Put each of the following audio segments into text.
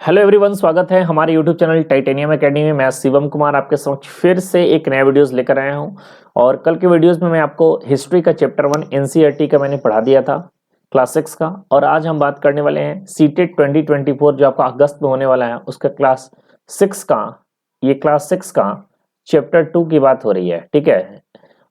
Hello everyone, स्वागत है हमारे यूट्यूब चैनल टाइटेनियम एकेडमी में। मैं शिवम कुमार आपके समक्ष फिर से एक नया वीडियोस लेकर आया हूं। और कल के वीडियोस में मैं आपको हिस्ट्री का चैप्टर 1 एनसीईआरटी का मैंने पढ़ा दिया था, क्लास 6 का। और आज हम बात करने वाले हैं सीटेट 2024 जो आपका अगस्त में होने वाला है, उसका क्लास 6 का, ये क्लास 6 का चैप्टर 2 की बात हो रही है, ठीक है।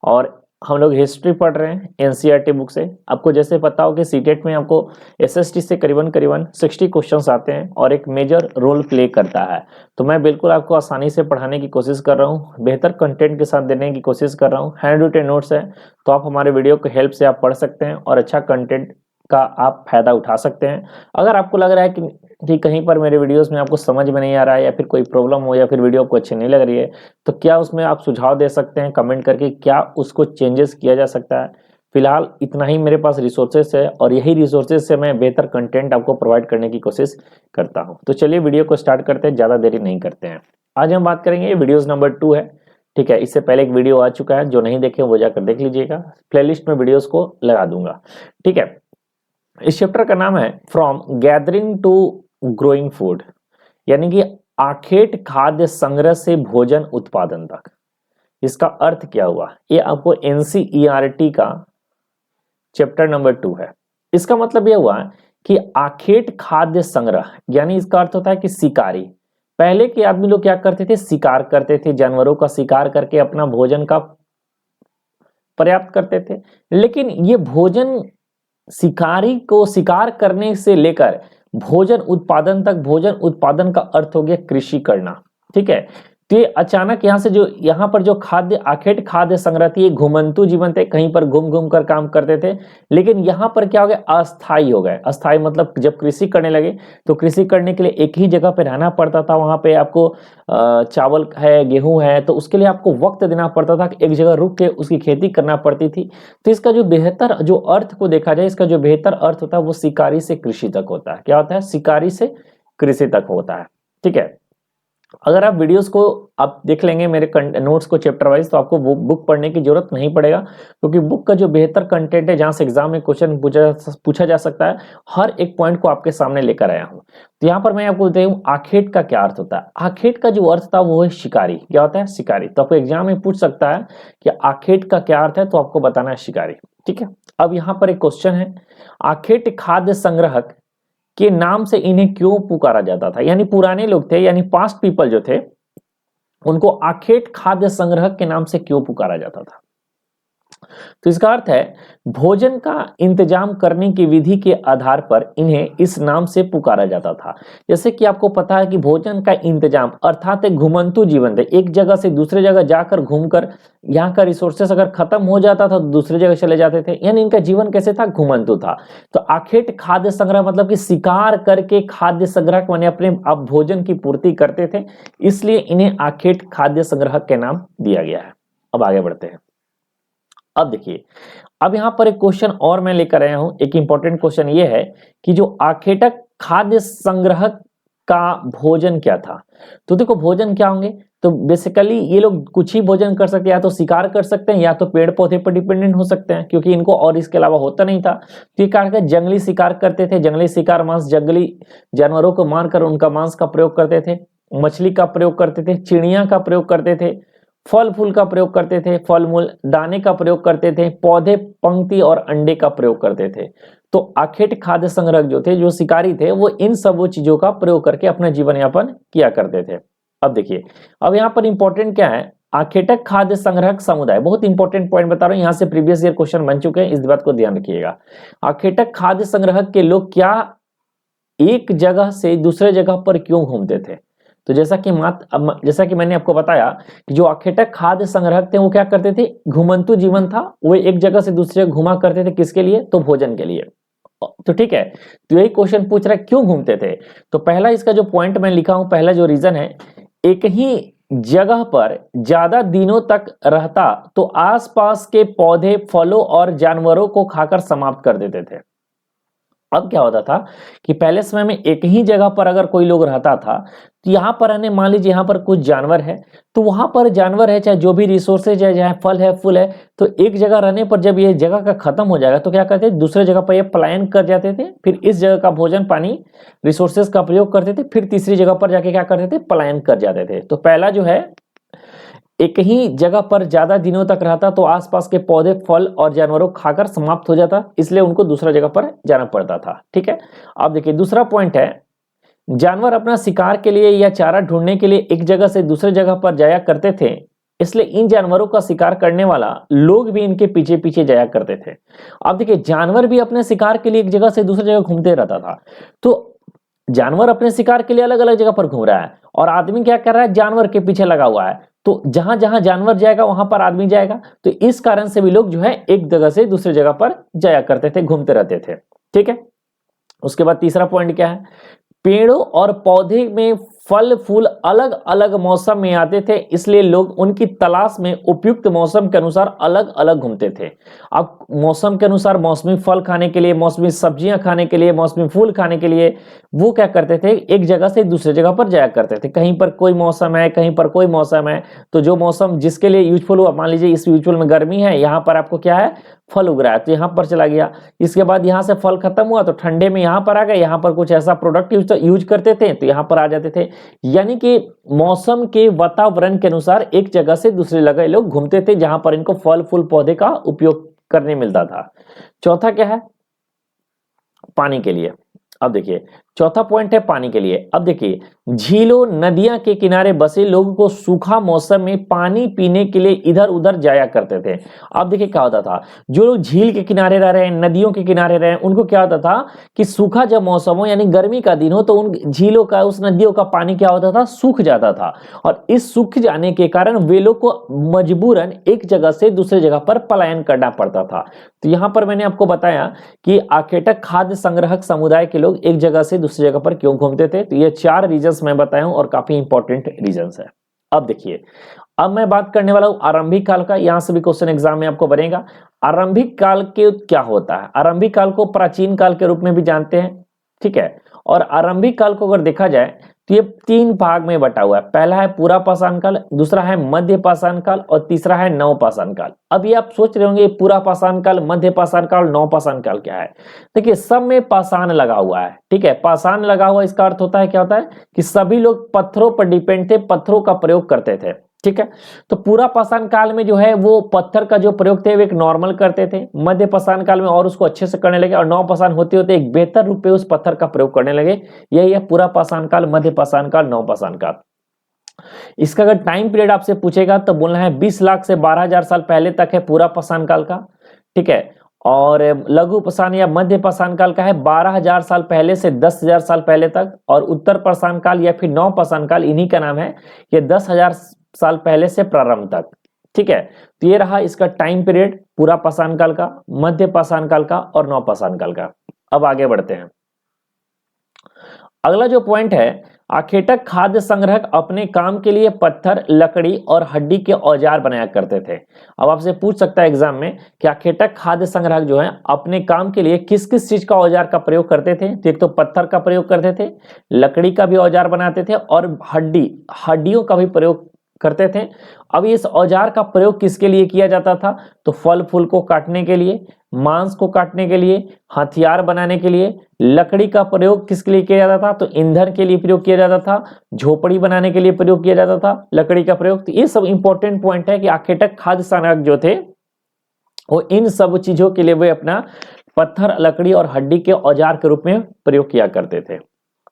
और हम लोग हिस्ट्री पढ़ रहे हैं एनसीईआरटी बुक से। आपको जैसे पता हो कि सीटेट में आपको एसएसटी से करीबन 60 क्वेश्चंस आते हैं और एक मेजर रोल प्ले करता है। तो मैं बिल्कुल आपको आसानी से पढ़ाने की कोशिश कर रहा हूँ, बेहतर कंटेंट के साथ देने की कोशिश कर रहा हूँ। हैंड रिटेन नोट्स है, तो आप हमारे वीडियो के हेल्प से आप पढ़ सकते हैं और अच्छा कंटेंट का आप फायदा उठा सकते हैं। अगर आपको लग रहा है कि कहीं पर मेरे वीडियोस में आपको समझ में नहीं आ रहा है, या फिर कोई प्रॉब्लम हो, या फिर वीडियो आपको अच्छी नहीं लग रही है, तो क्या उसमें आप सुझाव दे सकते हैं कमेंट करके, क्या उसको चेंजेस किया जा सकता है। फिलहाल इतना ही मेरे पास रिसोर्सेस है और यही रिसोर्सेस से मैं बेहतर कंटेंट आपको प्रोवाइड करने की कोशिश करता हूं। तो चलिए वीडियो को स्टार्ट करते हैं, ज़्यादा देरी नहीं करते हैं। आज हम बात करेंगे, वीडियोस नंबर 2 है, ठीक है। इससे पहले एक वीडियो आ चुका है, जो नहीं देखे वो जाकर देख लीजिएगा, प्लेलिस्ट में वीडियोस को लगा दूंगा, ठीक है। इस चैप्टर का नाम है from gathering to growing food, यानी कि आखेट खाद्य संग्रह से भोजन उत्पादन तक। इसका अर्थ क्या हुआ, ये आपको एनसीईआरटी का चैप्टर नंबर 2 है। इसका मतलब यह हुआ कि आखेट खाद्य संग्रह, यानी इसका अर्थ होता है कि शिकारी, पहले के आदमी लोग क्या करते थे, शिकार करते थे, जानवरों का शिकार करके अपना भोजन का पर्याप्त करते थे। लेकिन ये भोजन, शिकारी को शिकार करने से लेकर भोजन उत्पादन तक, भोजन उत्पादन का अर्थ हो गया कृषि करना, ठीक है। तो ये अचानक यहाँ से जो यहाँ पर जो खाद्य आखेट खाद्य संग्रह थी, ये घुमंतु जीवन थे, कहीं पर घूम घूम कर काम करते थे। लेकिन यहाँ पर क्या हो गया, अस्थाई हो गए। अस्थाई मतलब जब कृषि करने लगे तो कृषि करने के लिए एक ही जगह पे रहना पड़ता था। वहां पे आपको चावल है, गेहूं है, तो उसके लिए आपको वक्त देना पड़ता था, एक जगह रुक के उसकी खेती करना पड़ती थी। तो इसका जो बेहतर जो अर्थ को देखा जाए, इसका जो बेहतर अर्थ होता है वो शिकारी से कृषि तक होता है। क्या होता है, शिकारी से कृषि तक होता है, ठीक है। अगर आप वीडियोस को आप देख लेंगे मेरे नोट्स को चैप्टर वाइज, तो आपको बुक पढ़ने की जरूरत नहीं पड़ेगा, क्योंकि बुक का जो बेहतर कंटेंट है, जहां से एग्जाम में क्वेश्चन पूछा जा सकता है, हर एक पॉइंट को आपके सामने लेकर आया हूं। तो यहाँ पर मैं आपको बताऊं हूँ आखेट का क्या अर्थ होता है। आखेट का जो अर्थ था वो है शिकारी। क्या होता है, शिकारी। तो आपको एग्जाम में पूछ सकता है कि आखेट का क्या अर्थ है, तो आपको बताना है शिकारी, ठीक है। अब यहाँ पर एक क्वेश्चन है, आखेट खाद्य संग्रहक के नाम से इन्हें क्यों पुकारा जाता था। यानी पुराने लोग थे, यानी पास्ट पीपल जो थे, उनको आखेट खाद्य संग्रह के नाम से क्यों पुकारा जाता था। तो इसका अर्थ है, भोजन का इंतजाम करने की विधि के आधार पर इन्हें इस नाम से पुकारा जाता था। जैसे कि आपको पता है कि भोजन का इंतजाम अर्थात एक घुमंतु जीवन थे, एक जगह से दूसरे जगह जाकर घूमकर, यहाँ का रिसोर्सेस अगर खत्म हो जाता था तो दूसरी जगह चले जाते थे, यानी इनका जीवन कैसे था, घुमंतु था। तो आखेट खाद्य संग्रह मतलब कि शिकार करके खाद्य संग्रह माने अपने आप भोजन की पूर्ति करते थे, इसलिए इन्हें आखेट खाद्य संग्रह के नाम दिया गया है। अब आगे बढ़ते हैं। अब देखिए, अब यहां पर एक क्वेश्चन और मैं लेकर आया हूं। एक इंपॉर्टेंट क्वेश्चन ये है कि जो आखेटक खाद्य संग्रह का भोजन क्या था। तो देखो, भोजन क्या होंगे, तो बेसिकली ये लोग कुछ ही भोजन कर सकते हैं, या तो शिकार कर सकते हैं, या तो पेड़ पौधे पर डिपेंडेंट हो सकते हैं, क्योंकि इनको और इसके अलावा होता नहीं था। तो ये क्या, जंगली शिकार करते थे, जंगली शिकार मांस, जंगली जानवरों को मारकर उनका मांस का प्रयोग करते थे, मछली का प्रयोग करते थे, चिड़िया का प्रयोग करते थे, फल फूल का प्रयोग करते थे, फल मूल दाने का प्रयोग करते थे, पौधे पंक्ति और अंडे का प्रयोग करते थे। तो आखेट खाद्य संग्रह जो थे, जो शिकारी थे, वो इन सब चीजों का प्रयोग करके अपना जीवन यापन किया करते थे। अब देखिए, अब यहाँ पर इंपॉर्टेंट क्या है, आखेटक खाद्य संग्रहक समुदाय, बहुत इंपॉर्टेंट पॉइंट बता रहा हूं, यहाँ से प्रीवियस ईयर क्वेश्चन बन चुके हैं, इस बात को ध्यान रखिएगा। आखेटक खाद्य संग्रहक के लोग क्या एक जगह से दूसरे जगह पर क्यों घूमते थे। तो जैसा कि मैंने आपको बताया कि जो आखेटक खाद्य संग्रहक थे वो क्या करते थे, घुमंतु जीवन था, वो एक जगह से दूसरे जगह घुमा करते थे, किसके लिए, तो भोजन के लिए। तो ठीक है, तो यही क्वेश्चन पूछ रहा है क्यों घूमते थे। तो पहला इसका जो पॉइंट मैं लिखा हूं, पहला जो रीजन है, एक ही जगह पर ज्यादा दिनों तक रहता तो आसपास के पौधे, फलों और जानवरों को खाकर समाप्त कर देते थे। अब क्या होता था कि पहले समय में एक ही जगह पर अगर कोई लोग रहता था, तो यहाँ पर रहने, मान लीजिए यहाँ पर कुछ जानवर है, तो वहां पर जानवर है, चाहे जो भी रिसोर्सेज है, चाहे फल है, फूल है, तो एक जगह रहने पर जब ये जगह का खत्म हो जाएगा तो क्या करते थे, दूसरे जगह पर ये पलायन कर जाते थे, फिर इस जगह का भोजन पानी रिसोर्सेज का प्रयोग करते थे, फिर तीसरी जगह पर जाके क्या करते थे, पलायन कर जाते थे। तो पहला जो है एक ही जगह पर ज्यादा दिनों तक रहता तो आसपास के पौधे, फल और जानवरों खाकर समाप्त हो जाता, इसलिए उनको दूसरा जगह पर जाना पड़ता था। ठीक है, अब देखिए दूसरा पॉइंट है, जानवर अपना शिकार के लिए या चारा ढूंढने के लिए एक जगह से दूसरे जगह पर जाया करते थे, इसलिए इन जानवरों का शिकार करने वाला लोग भी इनके पीछे पीछे जाया करते थे। अब देखिए जानवर भी अपने शिकार के लिए एक जगह से दूसरी जगह घूमते रहता था, तो जानवर अपने शिकार के लिए अलग अलग जगह पर घूम रहा है और आदमी क्या कर रहा है, जानवर के पीछे लगा हुआ है, तो जहां जहां जानवर जाएगा वहां पर आदमी जाएगा, तो इस कारण से भी लोग जो है एक जगह से दूसरी जगह पर जाया करते थे, घूमते रहते थे। ठीक है, उसके बाद तीसरा पॉइंट क्या है, पेड़ों और पौधे में फल फूल अलग अलग मौसम में आते थे, इसलिए लोग उनकी तलाश में उपयुक्त मौसम के अनुसार अलग अलग घूमते थे। अब मौसम के अनुसार मौसमी फल खाने के लिए, मौसमी सब्जियां खाने के लिए, मौसमी फूल खाने के लिए वो क्या करते थे, एक जगह से दूसरी जगह पर जाया करते थे। कहीं पर कोई मौसम है, कहीं पर कोई मौसम है, तो जो मौसम जिसके लिए यूजफुल हुआ, मान लीजिए इस यूजफुल में गर्मी है, यहाँ पर आपको क्या है, फल उग रहा है, तो यहाँ पर चला गया। इसके बाद यहाँ से फल खत्म हुआ तो ठंडे में यहाँ पर आ गए, यहाँ पर कुछ ऐसा प्रोडक्ट यूज करते थे तो यहाँ पर आ जाते थे। यानी कि मौसम के वातावरण के अनुसार एक जगह से दूसरी जगह लोग घूमते थे, जहां पर इनको फल फूल पौधे का उपयोग करने मिलता था। चौथा क्या है, पानी के लिए। अब देखिए चौथा पॉइंट है पानी के लिए। अब देखिए झीलों नदियां के किनारे बसे लोगों को सूखा मौसम में पानी पीने के लिए इधर उधर जाया करते थे। अब देखिए क्या होता था, जो लोग झील के किनारे रह रहे हैं, नदियों के किनारे रहे हैं, उनको क्या होता था कि सूखा जब मौसम हो यानी गर्मी का दिन हो तो उन झीलों का, उस नदियों का पानी क्या होता था, सूख जाता था, और इस सूख जाने के कारण वे लोग को मजबूरन एक जगह से दूसरी जगह पर पलायन करना पड़ता था। तो यहां पर मैंने आपको बताया कि आखेटक खाद्य संग्राहक समुदाय के लोग एक जगह से दूसरी जगह पर क्यों घूमते थे। तो ये 4 रीजंस मैं बताया हूं और काफी इंपॉर्टेंट रीजंस है। अब देखिए, अब मैं बात करने वाला हूं आरंभिक काल का। यहां से भी क्वेश्चन एग्जाम में आपको बनेगा। आरंभिक काल के क्या होता है, आरंभिक काल को प्राचीन काल के रूप में भी जानते हैं। ठीक है, और आरंभिक काल को अगर देखा जाए तो ये 3 भाग में बटा हुआ है। पहला है पूरा पाषाण काल, दूसरा है मध्य पाषाण काल और तीसरा है नव पाषाण काल। अब ये आप सोच रहे होंगे पूरा पाषाण काल, मध्य पाषाण काल, नव पाषाण काल क्या है। देखिए सब में पाषाण लगा हुआ है। ठीक है, पाषाण लगा हुआ इसका अर्थ होता है, क्या होता है कि सभी लोग पत्थरों पर डिपेंड थे, पत्थरों का प्रयोग करते थे। ठीक है, तो पूरा पाषाण काल में जो है वो पत्थर का जो प्रयोग थे वो एक नॉर्मल करते थे। मध्य पाषाण काल में और उसको अच्छे से करने लगे और नव पाषाण होते होते एक बेहतर रूप में उस पत्थर का प्रयोग करने लगे। यही है पूरा पाषाण काल, मध्य पाषाण काल, नव पाषाण काल। इसका अगर टाइम पीरियड आपसे पूछेगा तो बोलना है 20 लाख से 12,000 साल पहले तक है पूरा पाषाण काल का। ठीक है, और लघु पाषाण या मध्य पाषाण काल का है 12,000 साल पहले से 10,000 साल पहले तक, और उत्तर पाषाण काल या फिर नव पाषाण काल इन्हीं का नाम है, ये 10,000 साल पहले से प्रारंभ तक। ठीक है, तो ये रहा इसका टाइम पीरियड पूरा पाषाण काल का, मध्य पाषाण काल का और नव पाषाण काल का। अब आगे बढ़ते हैं। अगला जो पॉइंट है, आखेटक खाद्य संग्रहक अपने काम के लिए पत्थर, लकड़ी और हड्डी के औजार बनाया करते थे। अब आपसे पूछ सकता है एग्जाम में कि आखेटक खाद्य संग्रहक जो है अपने काम के लिए किस किस चीज का औजार का प्रयोग करते थे। तो एक तो पत्थर का प्रयोग करते थे, लकड़ी का भी औजार बनाते थे और हड्डियों का भी प्रयोग करते थे। अब इस औजार का प्रयोग किसके लिए किया जाता था, तो फल फूल को काटने के लिए, मांस को काटने के लिए, हथियार बनाने के लिए। लकड़ी का प्रयोग किसके लिए किया जाता था, तो ईंधन के लिए प्रयोग किया जाता था, झोपड़ी बनाने के लिए प्रयोग किया जाता था लकड़ी का प्रयोग। तो ये सब इंपॉर्टेंट पॉइंट है कि आखेटक खाद्य संग्राहक जो थे वो इन सब चीजों के लिए वे अपना पत्थर, लकड़ी और हड्डी के औजार के रूप में प्रयोग किया करते थे।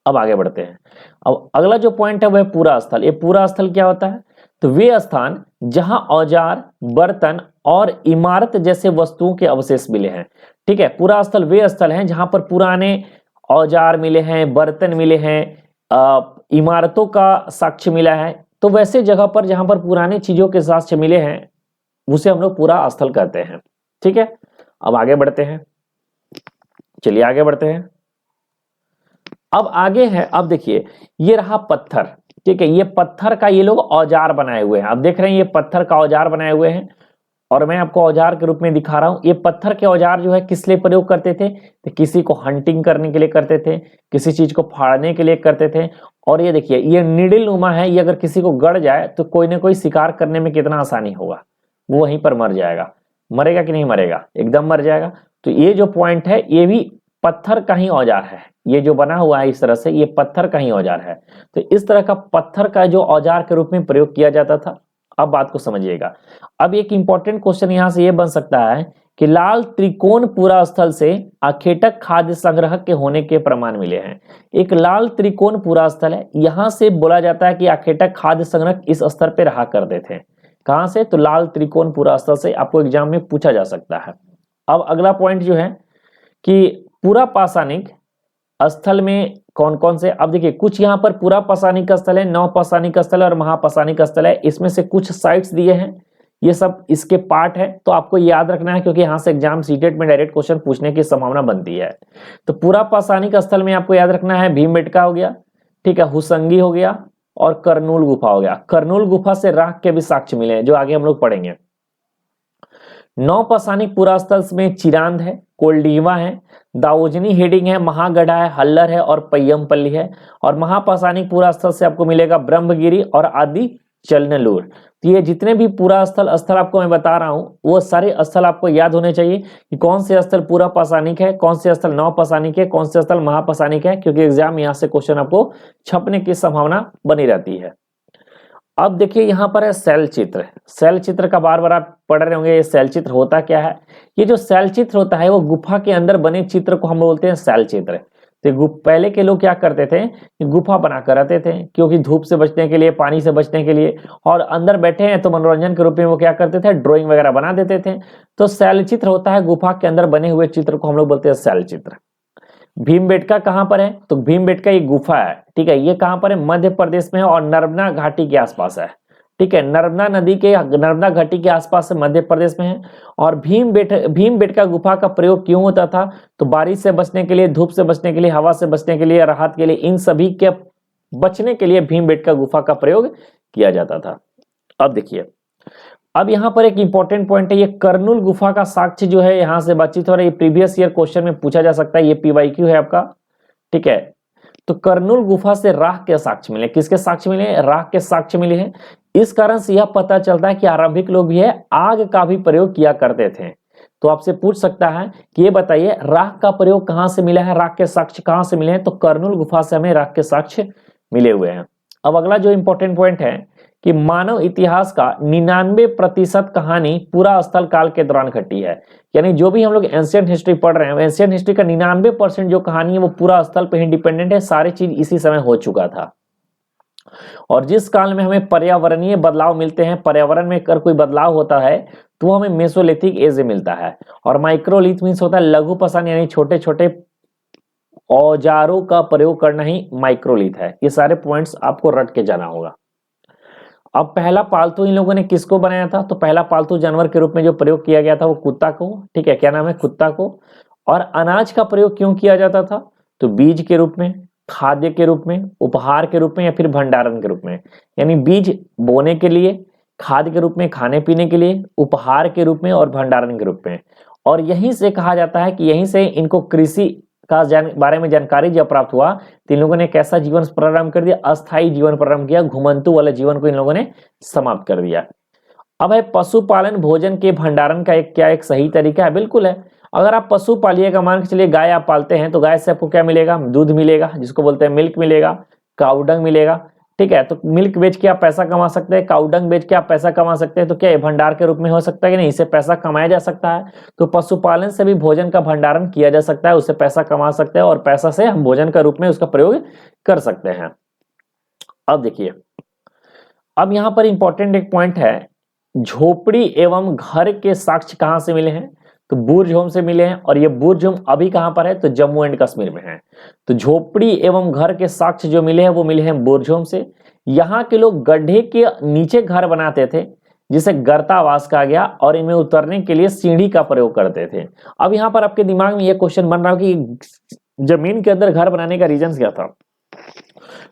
अब आगे बढ़ते हैं। अब अगला जो पॉइंट है वह पूरा स्थल। ये पूरा स्थल क्या होता है, तो वे स्थान जहां औजार, बर्तन और इमारत जैसे वस्तुओं के अवशेष मिले हैं। ठीक है, पूरा स्थल वे स्थल हैं जहां पर पुराने औजार मिले हैं, बर्तन मिले हैं, इमारतों का साक्ष्य मिला है। तो वैसे जगह पर जहां पर पुराने चीजों के साक्ष्य मिले हैं उसे हम लोग पूरा स्थल कहते हैं। ठीक है, अब आगे बढ़ते हैं। चलिए आगे बढ़ते हैं। अब आगे है, अब देखिए ये रहा पत्थर। ठीक है, ये पत्थर का ये लोग औजार बनाए हुए हैं। अब देख रहे हैं ये पत्थर का औजार बनाए हुए हैं। और मैं आपको औजार के रूप में दिखा रहा हूं। ये पत्थर के औजार जो है किस लिए प्रयोग करते थे, तो किसी को हंटिंग करने के लिए करते थे, किसी चीज को फाड़ने के लिए करते थे। और ये देखिए ये निडिल नुमा है, ये अगर किसी को गड़ जाए तो कोई ना कोई शिकार करने में कितना आसानी होगा, वो वहीं पर मर जाएगा। मरेगा कि नहीं मरेगा, एकदम मर जाएगा। तो ये जो पॉइंट है ये भी पत्थर का ही औजार है, ये जो बना हुआ है इस तरह से ये पत्थर का ही औजार है। तो इस तरह का पत्थर का जो औजार के रूप में प्रयोग किया जाता था। अब बात को समझिएगा। अब एक इंपॉर्टेंट क्वेश्चन यहां से ये बन सकता है कि लाल त्रिकोण पूरा स्थल से आखेटक खाद्य संग्रह के होने के प्रमाण मिले हैं। एक लाल त्रिकोण पूरा स्थल है, यहां से बोला जाता है कि आखेटक खाद्य संग्रह इस स्तर पे रहा करते थे। कहां से, तो लाल त्रिकोण पूरा स्थल से, आपको एग्जाम में पूछा जा सकता है। अब अगला पॉइंट जो है कि पूरा पाषाणिक स्थल में कौन कौन से, अब देखिए कुछ यहाँ पर पूरा पाषाणिक स्थल है, नव पाषाणिक स्थल है और महापाषाणिक स्थल है। इसमें से कुछ साइट्स दिए हैं, ये सब इसके पार्ट है, तो आपको याद रखना है क्योंकि यहाँ से एग्जाम सीटेट में डायरेक्ट क्वेश्चन पूछने की संभावना बनती है। तो पूरा पाषाणिक स्थल में आपको याद रखना है भीमबेटका हो गया, ठीक है, हुसंगी हो गया और करनूल गुफा हो गया। करनूल गुफा से राख के भी साक्ष्य मिले हैं जो आगे हम लोग पढ़ेंगे। नौ पाषाणिक पूरा स्थल में चिरांद है, कोल्डीवा है, दावोजनी हेडिंग है, महागढ़ा है, हल्लर है और पय्यमपल्ली है। और महापाषाणिक पूरा स्थल से आपको मिलेगा ब्रह्मगिरी और आदि चलनलूर। तो ये जितने भी पूरा स्थल आपको मैं बता रहा हूं वो सारे स्थल आपको याद होने चाहिए कि कौन से स्थल पूरा पाषाणिक है, कौन से स्थल नौ पाषाणिक है, कौन से स्थल महापाषाणिक है, क्योंकि एग्जाम यहाँ से क्वेश्चन आपको छपने की संभावना बनी रहती है। अब देखिए यहाँ पर है शैल चित्र। शैल चित्र का बार बार आप पढ़ रहे होंगे, ये शैल चित्र होता क्या है। ये जो शैल चित्र होता है वो गुफा के अंदर बने चित्र को हम बोलते हैं शैल चित्र। तो पहले के लोग क्या करते थे, गुफा बनाकर रहते थे, क्योंकि धूप से बचने के लिए, पानी से बचने के लिए, और अंदर बैठे हैं तो मनोरंजन के रूप में वो क्या करते थे, ड्राइंग वगैरह बना देते थे। तो शैल चित्र होता है गुफा के अंदर बने हुए चित्र को हम लोग बोलते हैं शैल चित्र। भीमबेटका कहां पर है, तो भीमबेटका ये गुफा है, ठीक है, ये कहां पर है, मध्य प्रदेश में है और नर्मदा घाटी के आसपास है, ठीक है, नर्मदा घाटी के आसपास से मध्य प्रदेश में है। और भीमबेटका गुफा का प्रयोग क्यों होता था, तो बारिश से बचने के लिए, धूप से बचने के लिए, हवा से बचने के लिए, राहत के लिए, इन सभी के बचने के लिए भीमबेटका गुफा का प्रयोग किया जाता था। अब देखिए, अब यहाँ पर एक इंपॉर्टेंट पॉइंट है, ये करनूल गुफा का साक्ष्य जो है यहाँ से बातचीत हो रहा है, ये प्रीवियस ईयर क्वेश्चन में पूछा जा सकता है, ये पीवाईक्यू है आपका, ठीक है। तो करनूल गुफा से राख के साक्ष्य मिले, किसके साक्ष्य मिले, राख के साक्ष्य मिले हैं। इस कारण से यह पता चलता है कि आरंभिक लोग भी है आग का भी प्रयोग किया करते थे। तो आपसे पूछ सकता है कि ये बताइए राख का प्रयोग कहां से मिला है, राख के साक्ष्य कहां से मिले हैं, तो करनूल गुफा से हमें राख के साक्ष्य मिले हुए हैं। अब अगला जो इंपॉर्टेंट पॉइंट है कि मानव इतिहास का 99% कहानी पूरा स्थल काल के दौरान घटी है। यानी जो भी हम लोग एंशिएंट हिस्ट्री पढ़ रहे हैं, एंशिएंट हिस्ट्री का 99% जो कहानी है वो पूरा स्थल पे ही डिपेंडेंट है, सारी चीज इसी समय हो चुका था। और जिस काल में हमें पर्यावरणीय बदलाव मिलते हैं, पर्यावरण में अगर कोई बदलाव होता है तो वो हमें मेसोलिथिक एज में मिलता है। और माइक्रोलिथ मीन्स होता है लघु पाषाण, यानी छोटे छोटे औजारों का प्रयोग करना ही माइक्रोलिथ है। ये सारे पॉइंट्स आपको रट के जाना होगा। अब पहला पालतू इन लोगों ने किसको बनाया था, तो पहला पालतू जानवर के रूप में जो प्रयोग किया गया था वो कुत्ता को, ठीक है, क्या नाम है, कुत्ता को। और अनाज का प्रयोग क्यों किया जाता था, तो बीज के रूप में, खाद्य के रूप में, उपहार के रूप में या फिर भंडारण के रूप में। यानी बीज बोने के लिए, खाद्य के रूप में खाने पीने के लिए, उपहार के रूप में और भंडारण के रूप में। और यहीं से कहा जाता है कि यहीं से इनको कृषि का बारे में जानकारी जब प्राप्त हुआ तो इन लोगों ने कैसा जीवन प्रारंभ कर दिया, अस्थायी जीवन प्रारंभ किया, घुमंतु वाले जीवन को इन लोगों ने समाप्त कर दिया। अब है पशुपालन भोजन के भंडारण का एक सही तरीका है, बिल्कुल है। अगर आप पशु पालिएगा, मान के चलिए गाय आप पालते हैं, तो गाय से आपको क्या मिलेगा, दूध मिलेगा, जिसको बोलते हैं मिल्क मिलेगा, काउडंग मिलेगा, ठीक है। तो मिल्क बेच के आप पैसा कमा सकते हैं, काउडंग बेच के आप पैसा कमा सकते हैं। तो क्या ये भंडार के रूप में हो सकता है कि नहीं, इससे पैसा कमाया जा सकता है। तो पशुपालन से भी भोजन का भंडारण किया जा सकता है, उससे पैसा कमा सकते हैं और पैसा से हम भोजन का रूप में उसका प्रयोग कर सकते हैं। अब देखिए, अब यहां पर इंपॉर्टेंट एक पॉइंट है, झोपड़ी एवं घर के साक्ष्य कहां से मिले हैं, तो बुर्ज से मिले हैं। और ये बुर्ज अभी कहां पर है, तो जम्मू एंड कश्मीर में है। तो झोपड़ी एवं घर के साक्ष्य जो मिले हैं वो मिले हैं बुर्ज से। यहाँ के लोग गड्ढे के नीचे घर बनाते थे, जिसे गर्तावास कहा गया, और इनमें उतरने के लिए सीढ़ी का प्रयोग करते थे। अब यहाँ पर आपके दिमाग में ये क्वेश्चन बन रहा है कि जमीन के अंदर घर बनाने का रीजन क्या था,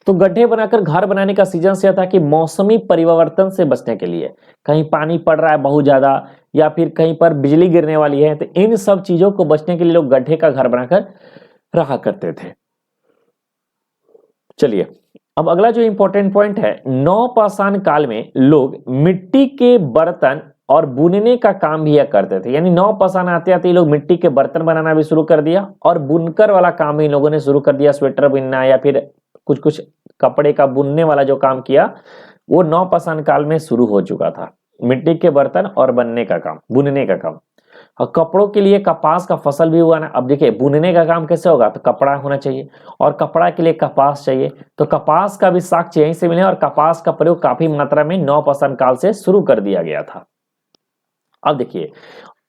तो गड्ढे बनाकर घर बनाने का सीजन से था कि मौसमी परिवर्तन से बचने के लिए, कहीं पानी पड़ रहा है बहुत ज्यादा, या फिर कहीं पर बिजली गिरने वाली है, तो इन सब चीजों को बचने के लिए लोग गड्ढे का घर बनाकर रहा करते थे। चलिए, अब अगला जो इंपॉर्टेंट पॉइंट है, नवपाषाण काल में लोग मिट्टी के बर्तन और बुनने का काम भी करते थे। यानी नवपाषाण आते आते लोग मिट्टी के बर्तन बनाना भी शुरू कर दिया और बुनकर वाला काम भी इन लोगों ने शुरू कर दिया, स्वेटर बुनना या फिर कुछ कुछ कपड़े का बुनने वाला जो काम किया वो नवपाषाण काल में शुरू हो चुका था। मिट्टी के बर्तन और बनने का काम, बुनने का काम। और कपड़ों के लिए कपास का फसल भी हुआ ना। अब देखिए बुनने का काम कैसे होगा, तो कपड़ा होना चाहिए और कपड़ा के लिए कपास चाहिए, तो कपास का भी साक्ष्य यहीं से मिले और कपास का प्रयोग काफी मात्रा में नवपाषाण काल से शुरू कर दिया गया था। अब देखिए,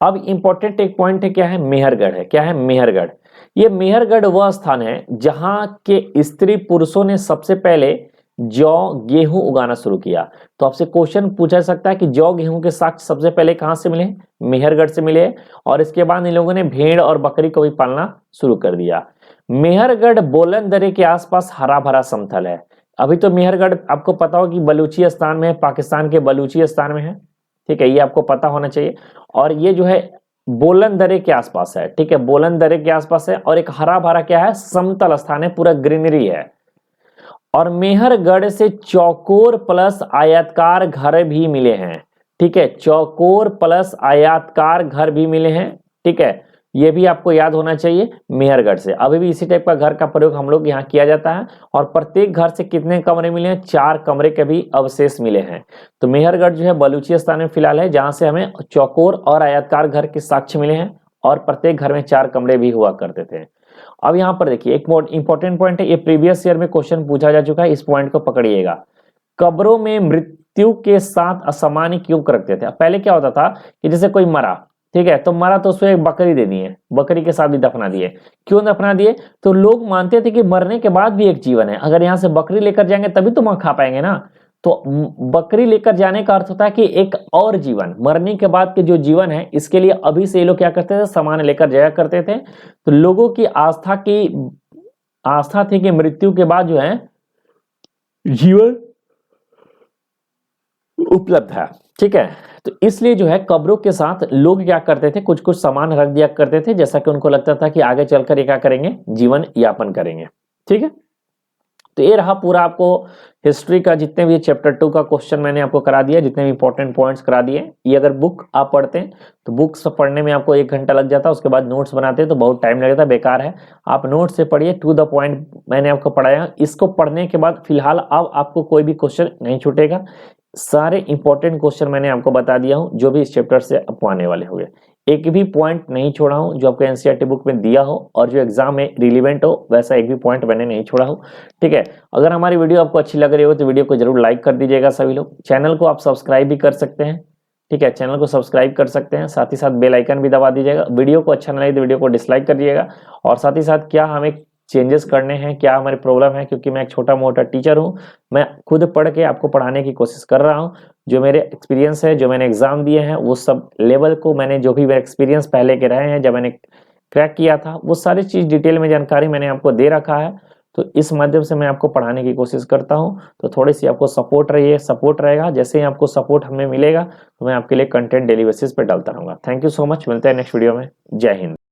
अब इंपॉर्टेंट एक पॉइंट है, क्या है, मेहरगढ़ है। क्या है, मेहरगढ़। ये मेहरगढ़ वह स्थान है जहां के स्त्री पुरुषों ने सबसे पहले जौ गेहूं उगाना शुरू किया। तो आपसे क्वेश्चन पूछा जा सकता है कि जौ गेहूं के साक्ष्य सबसे पहले कहां से मिले, मेहरगढ़ से मिले, और इसके बाद इन लोगों ने भेड़ और बकरी को भी पालना शुरू कर दिया। मेहरगढ़ बोलन दर्रे के आसपास हरा भरा समतल है। अभी तो मेहरगढ़ आपको पता हो कि बलूचिस्तान में है, पाकिस्तान के बलूचिस्तान में है, ठीक है, ये आपको पता होना चाहिए। और ये जो है बोलन दर्रे के आसपास है, ठीक है, बोलन दर्रे के आसपास है, और एक हरा भरा क्या है, समतल स्थान है, पूरा ग्रीनरी है। और मेहरगढ़ से चौकोर प्लस आयताकार घर भी मिले हैं, ठीक है, चौकोर प्लस आयताकार घर भी मिले हैं, ठीक है, ये भी आपको याद होना चाहिए। मेहरगढ़ से अभी भी इसी टाइप का घर का प्रयोग हम लोग यहाँ किया जाता है। और प्रत्येक घर से कितने कमरे मिले हैं, 4 कमरे के भी अवशेष मिले हैं। तो मेहरगढ़ जो है बलूचिस्तान में फिलहाल है, जहां से हमें चौकोर और आयताकार घर के साक्ष्य मिले हैं और प्रत्येक घर में 4 कमरे भी हुआ करते थे। अब यहाँ पर देखिए एक इंपॉर्टेंट पॉइंट है, ये प्रीवियस ईयर में क्वेश्चन पूछा जा चुका है, इस पॉइंट को पकड़िएगा। कब्रों में मृत्यु के साथ असामान्य क्यों रखते थे। पहले क्या होता था कि जैसे कोई मरा, ठीक है, तो मरा तो उसको एक बकरी दे दिए, बकरी के साथ भी दफना दिए। क्यों दफना दिए, तो लोग मानते थे कि मरने के बाद भी एक जीवन है, अगर यहाँ से बकरी लेकर जाएंगे तभी तो वहां खा पाएंगे ना। तो बकरी लेकर जाने का अर्थ होता है कि एक और जीवन, मरने के बाद के जो जीवन है, इसके लिए अभी से ये लोग क्या करते थे, सामान लेकर जाया करते थे। तो लोगों की आस्था थी कि मृत्यु के बाद जो है जीवन उपलब्ध है, ठीक है। तो इसलिए जो है कब्रों के साथ लोग क्या करते थे, कुछ कुछ सामान रख दिया करते थे, जैसा कि उनको लगता था कि आगे चलकर ये क्या करेंगे, जीवन यापन करेंगे, ठीक है। तो ये रहा पूरा आपको हिस्ट्री का, जितने भी चैप्टर 2 का क्वेश्चन मैंने आपको करा दिया, जितने भी इंपॉर्टेंट पॉइंट्स करा दिए। ये अगर बुक आप पढ़ते हैं तो बुक्स पढ़ने में आपको 1 घंटा लग जाता है, उसके बाद नोट्स बनाते हैं तो बहुत टाइम लगता है, बेकार है। आप नोट्स से पढ़िए, टू द पॉइंट मैंने आपको पढ़ाया। इसको पढ़ने के बाद फिलहाल अब आपको कोई भी क्वेश्चन नहीं छूटेगा, सारे इंपॉर्टेंट क्वेश्चन मैंने आपको बता दिया हूं जो भी इस चैप्टर से आपको आने वाले होंगे। एक भी पॉइंट नहीं छोड़ा हूं जो आपको एनसीईआरटी बुक में दिया हो और जो एग्जाम में रिलीवेंट हो, वैसा एक भी पॉइंट मैंने नहीं छोड़ा हूं, ठीक है। अगर हमारी वीडियो आपको अच्छी लग रही हो तो वीडियो को जरूर लाइक कर दीजिएगा सभी लोग। चैनल को आप सब्सक्राइब भी कर सकते हैं, ठीक है, चैनल को सब्सक्राइब कर सकते हैं, साथ ही साथ बेल आइकन भी दबा दीजिएगा। वीडियो को अच्छा ना लगे तो वीडियो को डिसलाइक कर दीजिएगा। और साथ ही साथ क्या हमें चेंजेस करने हैं, क्या हमारी प्रॉब्लम है, क्योंकि मैं एक छोटा मोटा टीचर हूं, मैं खुद पढ़ के आपको पढ़ाने की कोशिश कर रहा हूं। जो मेरे एक्सपीरियंस है, जो मैंने एग्जाम दिए हैं, वो सब लेवल को मैंने, जो भी मेरे एक्सपीरियंस पहले के रहे हैं, जब मैंने क्रैक किया था, वो सारी चीज डिटेल में जानकारी मैंने आपको दे रखा है। तो इस माध्यम से मैं आपको पढ़ाने की कोशिश करता हूं। तो थोड़ी सी आपको सपोर्ट रहेगा। जैसे ही आपको सपोर्ट हमें मिलेगा तो मैं आपके लिए कंटेंट डेली बेसिस पे डालता रहूंगा। थैंक यू सो मच, मिलते हैं नेक्स्ट वीडियो में। जय हिंद।